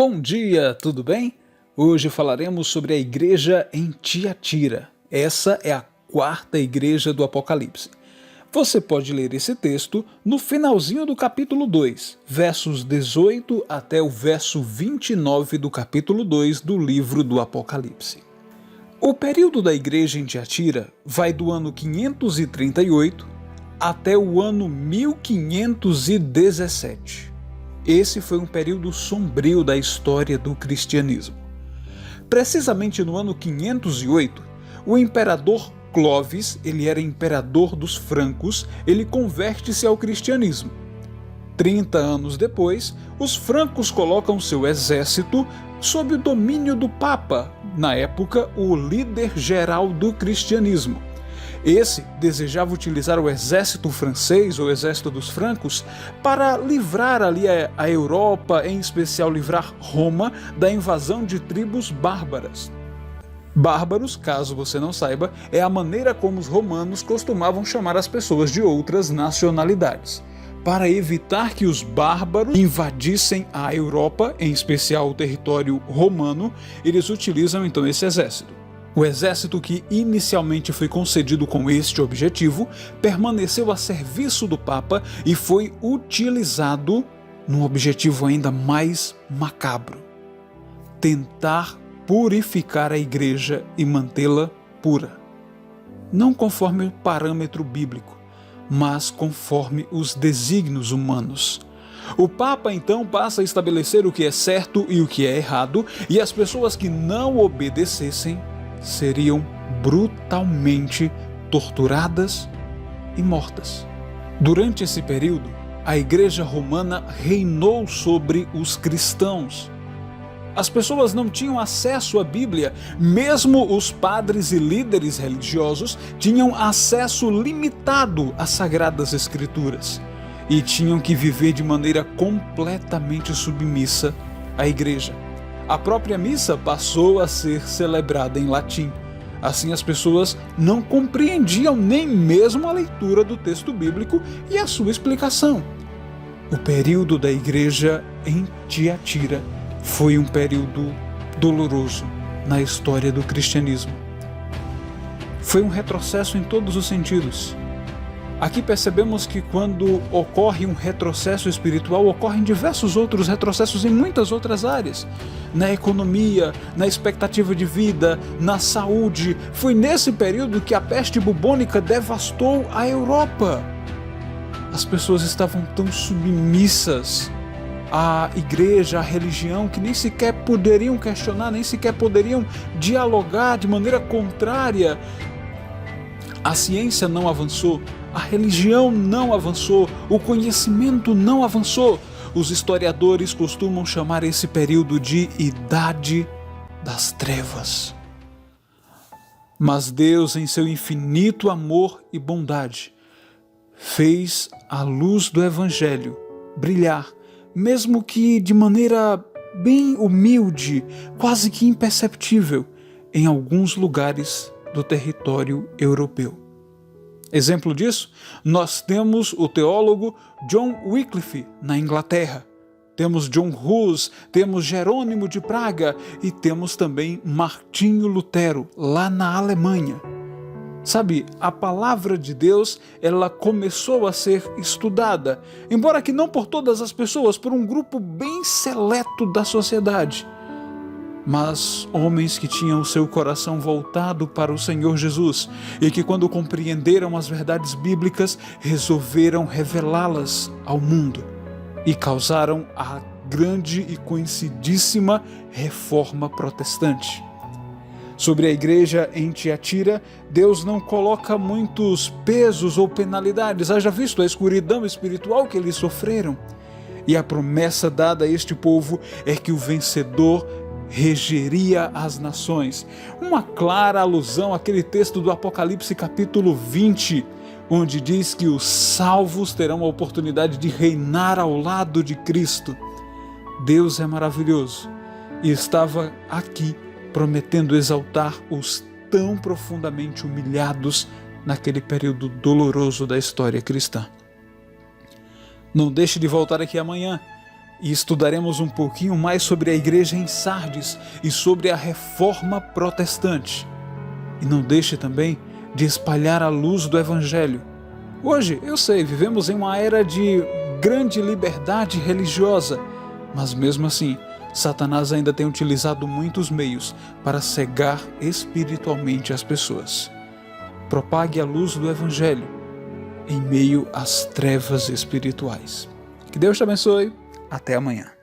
Bom dia, tudo bem? Hoje falaremos sobre a igreja em Tiatira. Essa é a quarta igreja do Apocalipse. Você pode ler esse texto no finalzinho do capítulo 2, versos 18 até o verso 29 do capítulo 2 do livro do Apocalipse. O período da igreja em Tiatira vai do ano 538 até o ano 1517. Esse foi um período sombrio da história do cristianismo. Precisamente no ano 508, o imperador Clovis, ele era imperador dos francos, ele converte-se ao cristianismo. 30 anos depois, os francos colocam seu exército sob o domínio do Papa, na época o líder geral do cristianismo. Esse desejava utilizar o exército francês, ou exército dos francos, para livrar ali a Europa, em especial livrar Roma, da invasão de tribos bárbaras. Bárbaros, caso você não saiba, é a maneira como os romanos costumavam chamar as pessoas de outras nacionalidades. Para evitar que os bárbaros invadissem a Europa, em especial o território romano, eles utilizam então esse exército. O exército que inicialmente foi concedido com este objetivo permaneceu a serviço do Papa e foi utilizado num objetivo ainda mais macabro: tentar purificar a igreja e mantê-la pura. Não conforme o parâmetro bíblico, mas conforme os desígnios humanos. O Papa então passa a estabelecer o que é certo e o que é errado, e as pessoas que não obedecessem seriam brutalmente torturadas e mortas. Durante esse período, a Igreja Romana reinou sobre os cristãos. As pessoas não tinham acesso à Bíblia, mesmo os padres e líderes religiosos tinham acesso limitado às Sagradas Escrituras e tinham que viver de maneira completamente submissa à Igreja. A própria missa passou a ser celebrada em latim. Assim, as pessoas não compreendiam nem mesmo a leitura do texto bíblico e a sua explicação. O período da igreja em Tiatira foi um período doloroso na história do cristianismo. Foi um retrocesso em todos os sentidos. Aqui percebemos que quando ocorre um retrocesso espiritual, ocorrem diversos outros retrocessos em muitas outras áreas. Na economia, na expectativa de vida, na saúde. Foi nesse período que a peste bubônica devastou a Europa. As pessoas estavam tão submissas à igreja, à religião, que nem sequer poderiam questionar, nem sequer poderiam dialogar de maneira contrária. A ciência não avançou, a religião não avançou, o conhecimento não avançou. Os historiadores costumam chamar esse período de Idade das Trevas. Mas Deus, em seu infinito amor e bondade, fez a luz do Evangelho brilhar, mesmo que de maneira bem humilde, quase que imperceptível, em alguns lugares do território europeu. Exemplo disso, nós temos o teólogo John Wycliffe na Inglaterra, temos John Hus, temos Jerônimo de Praga e temos também Martinho Lutero lá na Alemanha. Sabe, a palavra de Deus, ela começou a ser estudada, embora que não por todas as pessoas, por um grupo bem seleto da sociedade. Mas homens que tinham o seu coração voltado para o Senhor Jesus e que, quando compreenderam as verdades bíblicas, resolveram revelá-las ao mundo e causaram a grande e conhecidíssima Reforma Protestante. Sobre a igreja em Tiatira, Deus não coloca muitos pesos ou penalidades, haja visto a escuridão espiritual que eles sofreram. E a promessa dada a este povo é que o vencedor regeria as nações. Uma clara alusão àquele texto do Apocalipse capítulo 20, onde diz que os salvos terão a oportunidade de reinar ao lado de Cristo. Deus é maravilhoso e estava aqui prometendo exaltar os tão profundamente humilhados naquele período doloroso da história cristã. Não deixe de voltar aqui amanhã. E estudaremos um pouquinho mais sobre a igreja em Sardes e sobre a reforma protestante. E não deixe também de espalhar a luz do Evangelho. Hoje, eu sei, vivemos em uma era de grande liberdade religiosa, mas mesmo assim, Satanás ainda tem utilizado muitos meios para cegar espiritualmente as pessoas. Propague a luz do Evangelho em meio às trevas espirituais. Que Deus te abençoe. Até amanhã.